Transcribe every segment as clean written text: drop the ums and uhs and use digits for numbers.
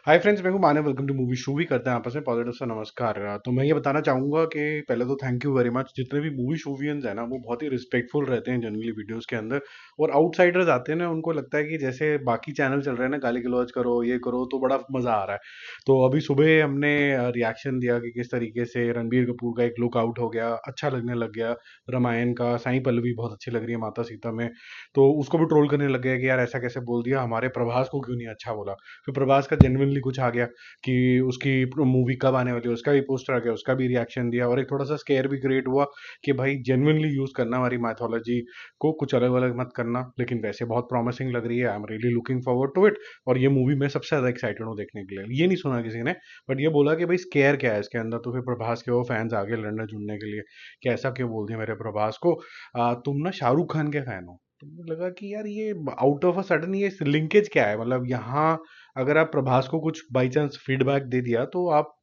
हाय friends, मैं हूं Manav. Welcome to Movie Shoovy. करते हैं आपस में पॉजिटिव सा नमस्कार। तो मैं ये बताना चाहूंगा कि पहले तो थैंक यू वेरी मच। जितने भी मूवी शूवियंस हैं ना, वो बहुत ही रिस्पेक्टफुल रहते हैं जनरली वीडियोस के अंदर। और आउटसाइडर्स आते हैं ना, उनको लगता है कि जैसे बाकी चैनल चल रहे हैं ना, गाली गलौज करो, ये करो, तो बड़ा मजा आ रहा है। तो अभी सुबह हमने रिएक्शन दिया कि किस तरीके से रणबीर कपूर का एक लुक आउट हो गया, अच्छा लगने लग गया। रामायण का साईं पल्लवी बहुत अच्छी लग रही है माता सीता में। तो उसको भी ट्रोल करने लग गया कि यार ऐसा कैसे बोल दिया, हमारे प्रभास को क्यों नहीं अच्छा बोला। फिर प्रभास का जेन्युइनली कुछ आ गया कि उसकी मूवी कब आने वाली है, उसका भी पोस्टर आ गया, उसका भी रिएक्शन दिया, और एक थोड़ा सा स्केयर भी क्रिएट हुआ कि भाई जेन्युइनली यूज करना हमारी माइथोलॉजी को, कुछ अलग अलग मत करना। लेकिन वैसे बहुत प्रॉमिसिंग लग रही है। I am really looking forward to it. और ये मूवी मैं सबसे ज्यादा एक्साइटेड हूँ देखने के लिए। ये नहीं सुना किसी ने, बट ये बोला कि भाई स्केयर क्या है इसके अंदर। तो फिर प्रभास के वो फैंस आगे लड़ने जुड़ने के लिए कि ऐसा क्यों बोल दिया मेरे प्रभास को, तुम ना शाहरुख खान के फैन हो। तो मुझे लगा कि यार ये आउट ऑफ अ सडन ये लिंकेज क्या है, मतलब यहाँ अगर आप प्रभास को कुछ बाई चांस फीडबैक दे दिया तो आप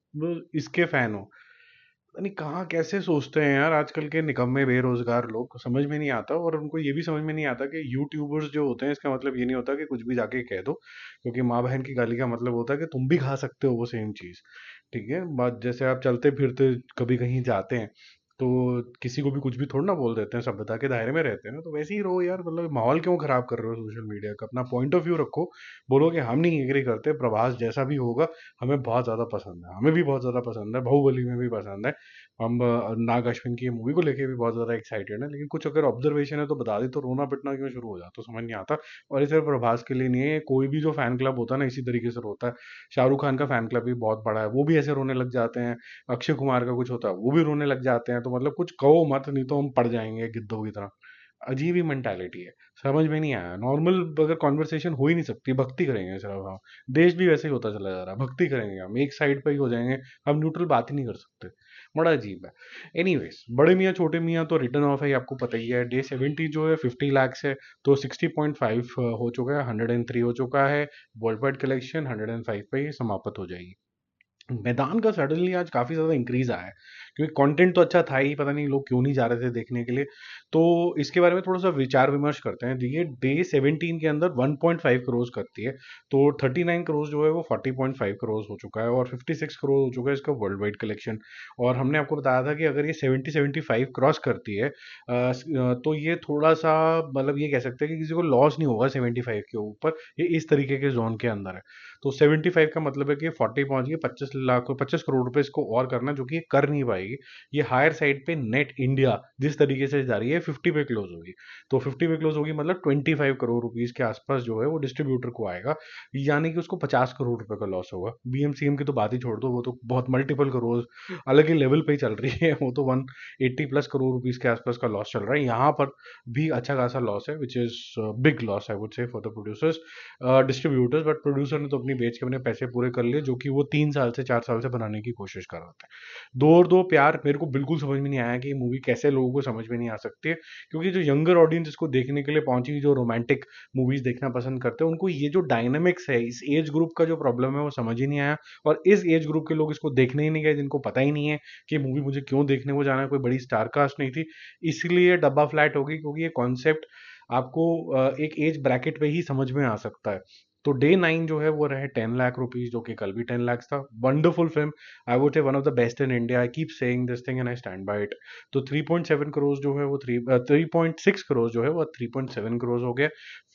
इसके फैन हो। पता नहीं कहाँ कैसे सोचते हैं यार आजकल के निकम्मे बेरोजगार लोग, समझ में नहीं आता। और उनको ये भी समझ में नहीं आता कि यूट्यूबर्स जो होते हैं, इसका मतलब ये नहीं होता कि कुछ भी जाके कह दो। क्योंकि माँ बहन की गाली का मतलब होता है कि तुम भी खा सकते हो वो सेम चीज। ठीक है बात, जैसे आप चलते फिरते कभी कहीं जाते हैं तो किसी को भी कुछ भी थोड़ा ना बोल देते हैं, सभ्यता के दायरे में रहते हैं ना। तो वैसे ही रहो यार, मतलब माहौल क्यों खराब कर रहे हो सोशल मीडिया का। अपना पॉइंट ऑफ व्यू रखो। बोलो कि हम नहीं एग्री करते, प्रभास जैसा भी होगा हमें बहुत ज़्यादा पसंद है, हमें भी बहुत ज़्यादा पसंद है, बाहुबली में भी पसंद है। हम नाग अश्विन की मूवी को लेके भी बहुत ज़्यादा एक्साइटेड है। लेकिन कुछ अगर ऑब्जर्वेशन है तो बता दे, तो रोना पिटना क्यों शुरू हो जाता तो समझ नहीं आता। और ये सिर्फ प्रभास के लिए नहीं है, कोई भी जो फैन क्लब होता है ना इसी तरीके से रोता है। शाहरुख खान का फैन क्लब भी बहुत बड़ा है, वो भी ऐसे रोने लग जाते हैं। अक्षय कुमार का कुछ होता है वो भी रोने लग जाते हैं। तो मतलब कुछ कहो मत, नहीं तो हम पड़ जाएंगे गिद्धों की तरह। अजीब ही मेंटालिटी है। समझ में नहीं आया। नॉर्मल अगर कॉन्वर्सेशन हो ही नहीं सकती, भक्ति करेंगे सिर्फ हम। देश भी वैसे ही होता चला जा रहा है, भक्ति करेंगे हम, एक साइड पे ही हो जाएंगे। हम न्यूट्रल बात ही नहीं कर सकते। बड़ा अजीब है। एनीवेज, बड़े मियाँ छोटे मियाँ तो रिटर्न ऑफ है, ये आपको पता ही है। डे 70 जो है 50 lakhs है। तो 60.5 हो चुका है, 103 हो चुका है। वर्ल्ड वाइड कलेक्शन 105 पे ही समाप्त हो जाएगी। मैदान का सडनली आज काफ़ी ज़्यादा इंक्रीज आया है, क्योंकि कंटेंट तो अच्छा था ही, पता नहीं लोग क्यों नहीं जा रहे थे देखने के लिए। तो इसके बारे में थोड़ा सा विचार विमर्श करते हैं। ये डे 17 के अंदर 1.5 करोड़ करती है। तो 39 करोड़ जो है वो 40.5 करोड़ हो चुका है, और 56 करोड़ हो चुका है इसका वर्ल्ड वाइड कलेक्शन। और हमने आपको बताया था कि अगर ये 70-75 क्रॉस करती है तो ये थोड़ा सा, मतलब ये कह सकते हैं कि किसी को लॉस नहीं होगा 75 के ऊपर। ये इस तरीके के जोन के अंदर है। तो 75 का मतलब है कि 40 पहुंच गई, 25 लाख 25 करोड़ रुपए इसको और करना, जो कि ये कर नहीं पाएगी। ये हायर साइड पे नेट इंडिया जिस तरीके से जा रही है 50 पे क्लोज होगी। तो 50 पे क्लोज होगी मतलब 25 करोड़ रुपीज के आसपास जो है वो डिस्ट्रीब्यूटर को आएगा। यानी कि उसको 50 करोड़ रुपए का लॉस होगा। बीएमसीएम की तो बात ही छोड़ दो, वो तो बहुत मल्टीपल करोड़ अलग ही लेवल पे ही चल रही है। वो तो 180+ करोड़ रुपीज के आसपास का लॉस चल रहा है। यहाँ पर भी अच्छा खासा लॉस है, which is big loss I would say for the producers, distributors. But producer ने तो अपनी बेच के अपने पैसे पूरे कर लिए, जो कि वो 3 साल से 4 साल से बनाने की कोशिश कर रहे थे। दो और दो प्यार मेरे को बिल्कुल समझ में नहीं आया कि ये मूवी कैसे लोगों को समझ में नहीं आ सकती है। क्योंकि जो यंगर ऑडियंस इसको देखने के लिए पहुंची, जो रोमांटिक मूवीज देखना पसंद करते हैं, उनको ये जो डायनामिक्स है इस एज ग्रुप का जो प्रॉब्लम है वो समझ ही नहीं आया। और इस एज ग्रुप के लोग इसको देखने ही नहीं गए, जिनको पता ही नहीं है कि मूवी मुझे क्यों देखने को जाना है, कोई बड़ी स्टार कास्ट नहीं थी। इसलिए डब्बा फ्लैट होगी, क्योंकि ये कॉन्सेप्ट आपको एक एज ब्रैकेट पे ही समझ में आ सकता है। तो डे 9 जो है वो रहे 10 लाख रुपीज, जो कि कल भी 10 लाख था। Wonderful film, I would say one of the best in India. I keep saying this thing and I stand by it. तो 3.7 करोड़ जो है वो 3.6 करोड़ जो है वो 3.7 करोड़ हो गया।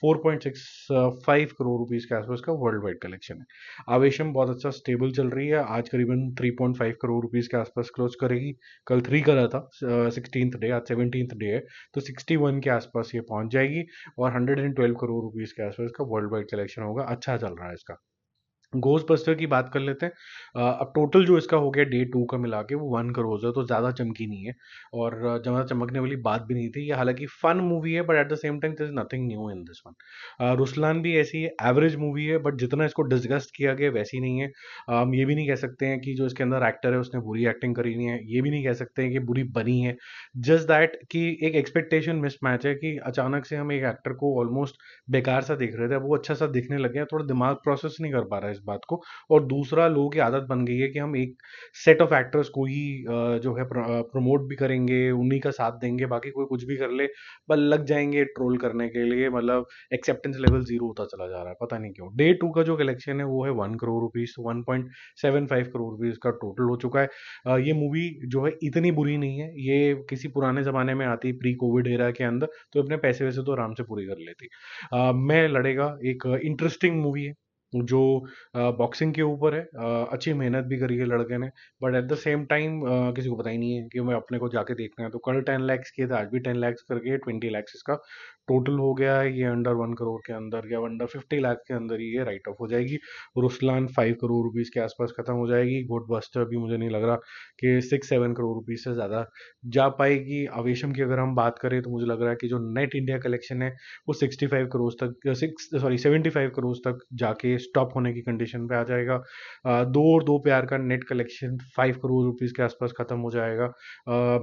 4.65 करोड़ रुपीज के आसपास का वर्ल्ड वाइड कलेक्शन है। आवेशम बहुत अच्छा स्टेबल चल रही है, आज करीबन 3.5 करोड़ रुपीज के आसपास क्लोज करेगी। कल 3 करा था 16th डे, आज 17th डे है। तो 61 के आसपास ये पहुंच जाएगी। और 112 करोड़ रुपीस के आसपास का वर्ल्ड वाइड कलेक्शन होगा। अच्छा चल रहा है इसका। घोस्टबस्टर की बात कर लेते हैं। अब टोटल जो इसका हो गया डे 2 का मिला के वो 1 करोड़ है, तो ज़्यादा चमकी नहीं है। और ज़्यादा चमकने वाली बात भी नहीं थी ये। हालांकि फन मूवी है, but at the same time there is nothing new in this one. Ruslaan भी ऐसी एवरेज मूवी है, बट जितना इसको डिस्गस्ट किया गया वैसी नहीं है। हम ये भी नहीं कह सकते हैं कि जो इसके अंदर एक्टर है उसने बुरी एक्टिंग करी नहीं है, ये भी नहीं कह सकते हैं कि बुरी बनी है। जस्ट दैट कि एक एक्सपेक्टेशन मिसमैच है, कि अचानक से हम एक एक्टर को ऑलमोस्ट बेकार सा देख रहे थे, अब वो अच्छा सा दिखने लग गया, थोड़ा दिमाग प्रोसेस नहीं कर पा रहा है इस बात को। और दूसरा, लोगों की आदत बन गई है कि हम एक सेट ऑफ एक्टर्स को ही जो है प्रमोट भी करेंगे, उन्हीं का साथ देंगे, बाकी कोई कुछ भी कर ले बस लग जाएंगे ट्रोल करने के लिए। मतलब एक्सेप्टेंस लेवल जीरो होता चला जा रहा है, पता नहीं क्यों। डे टू का जो कलेक्शन है वो है 1 करोड़ रुपीज, 1.75 करोड़ रुपीज का टोटल हो चुका है। ये मूवी जो है इतनी बुरी नहीं है, ये किसी पुराने जमाने में आती प्री कोविड एरा के अंदर तो अपने पैसे वैसे तो आराम से पूरी कर लेती। मैं लड़ेगा एक इंटरेस्टिंग मूवी है जो बॉक्सिंग के ऊपर है। अच्छी मेहनत भी करी है लड़के ने, but at the same time किसी को पता ही नहीं है कि मैं अपने को जाके देखना है। तो कल 10 lakhs किए थे, आज भी 10 lakhs करके 20 lakhs इसका टोटल हो गया है। ये अंडर 1 करोड़ के अंदर या अंडर 50 लाख के अंदर ही ये राइट ऑफ हो जाएगी। रुसलान 5 करोड़ रुपीज के आसपास खत्म हो जाएगी। गोडबस्टर भी मुझे नहीं लग रहा कि 6-7 करोड़ रुपीज से ज़्यादा जा पाएगी। आवेशम की अगर हम बात करें तो मुझे लग रहा है कि जो नेट इंडिया कलेक्शन है वो 65 करोड़ तक, 75 करोड़ तक जाके स्टॉप होने की कंडीशन पे आ जाएगा। दो और दो प्यार का नेट कलेक्शन 5 करोड़ रुपीज के आसपास खत्म हो जाएगा।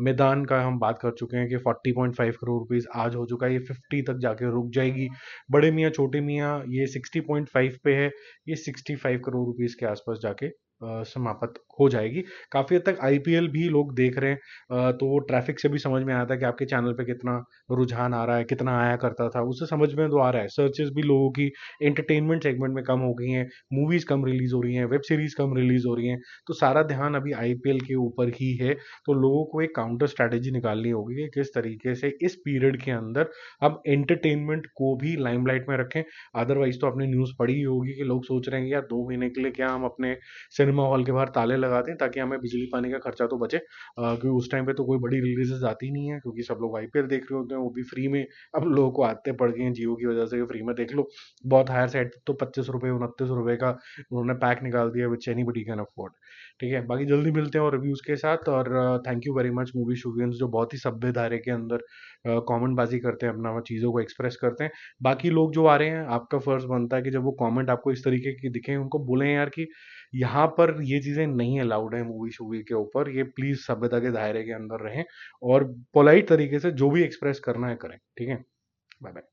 मैदान का हम बात कर चुके हैं कि 40.5 करोड़ रुपीज आज हो चुका है, ये 50 तक जाके रुक जाएगी। बड़े मियाँ छोटे मियाँ ये 60.5 पे है, ये 65 करोड़ रुपीज के आसपास जाके समाप्त हो जाएगी। काफी हद तक आईपीएल भी लोग देख रहे हैं, तो वो ट्रैफिक से भी समझ में आता है कि आपके चैनल पे कितना रुझान आ रहा है, कितना आया करता था, उससे समझ में तो आ रहा है। सर्चेस भी लोगों की एंटरटेनमेंट सेगमेंट में कम हो गई हैं, मूवीज कम रिलीज हो रही हैं, वेब सीरीज कम रिलीज हो रही हैं, तो सारा ध्यान अभी आईपीएल के ऊपर ही है। तो लोगों को एक काउंटर स्ट्रैटेजी निकालनी होगी कि किस तरीके से इस पीरियड के अंदर अब एंटरटेनमेंट को भी लाइमलाइट में रखें। अदरवाइज तो आपने न्यूज़ पढ़ी ही होगी कि लोग सोच रहे हैं कि यार 2 महीने के लिए क्या हम अपने सिनेमा हॉल के बाहर ताले लगा दें ताकि हमें बिजली पानी का खर्चा तो बचे, क्योंकि उस टाइम पे तो कोई बड़ी रिलीजेस आती नहीं है, क्योंकि सब लोग आईपीएल देख रहे होते हैं, वो भी फ्री में। अब लोगों को आदतें पड़ गई हैं जियो की वजह से कि फ्री में देख लो। बहुत हायर साइड तो 25 रुपये 29 रुपये का उन्होंने पैक निकाल दिया, विच एनीबडी कैन अफोर्ड। ठीक है, बाकी जल्दी मिलते हैं और रिव्यूज के साथ। और thank you very much Movie Shoovians, जो बहुत ही सभ्य धारे के अंदर कमेंट बाजी करते हैं, अपना चीज़ों को एक्सप्रेस करते हैं। बाकी लोग जो आ रहे हैं, आपका फर्ज बनता है कि जब वो कमेंट आपको इस तरीके की दिखे उनको बोलें यार कि यहाँ पर ये चीज़ें नहीं अलाउड है मूवी शूवी के ऊपर, ये प्लीज़ सभ्यता के दायरे के अंदर रहें और पोलाइट तरीके से जो भी एक्सप्रेस करना है करें। ठीक है, बाय बाय।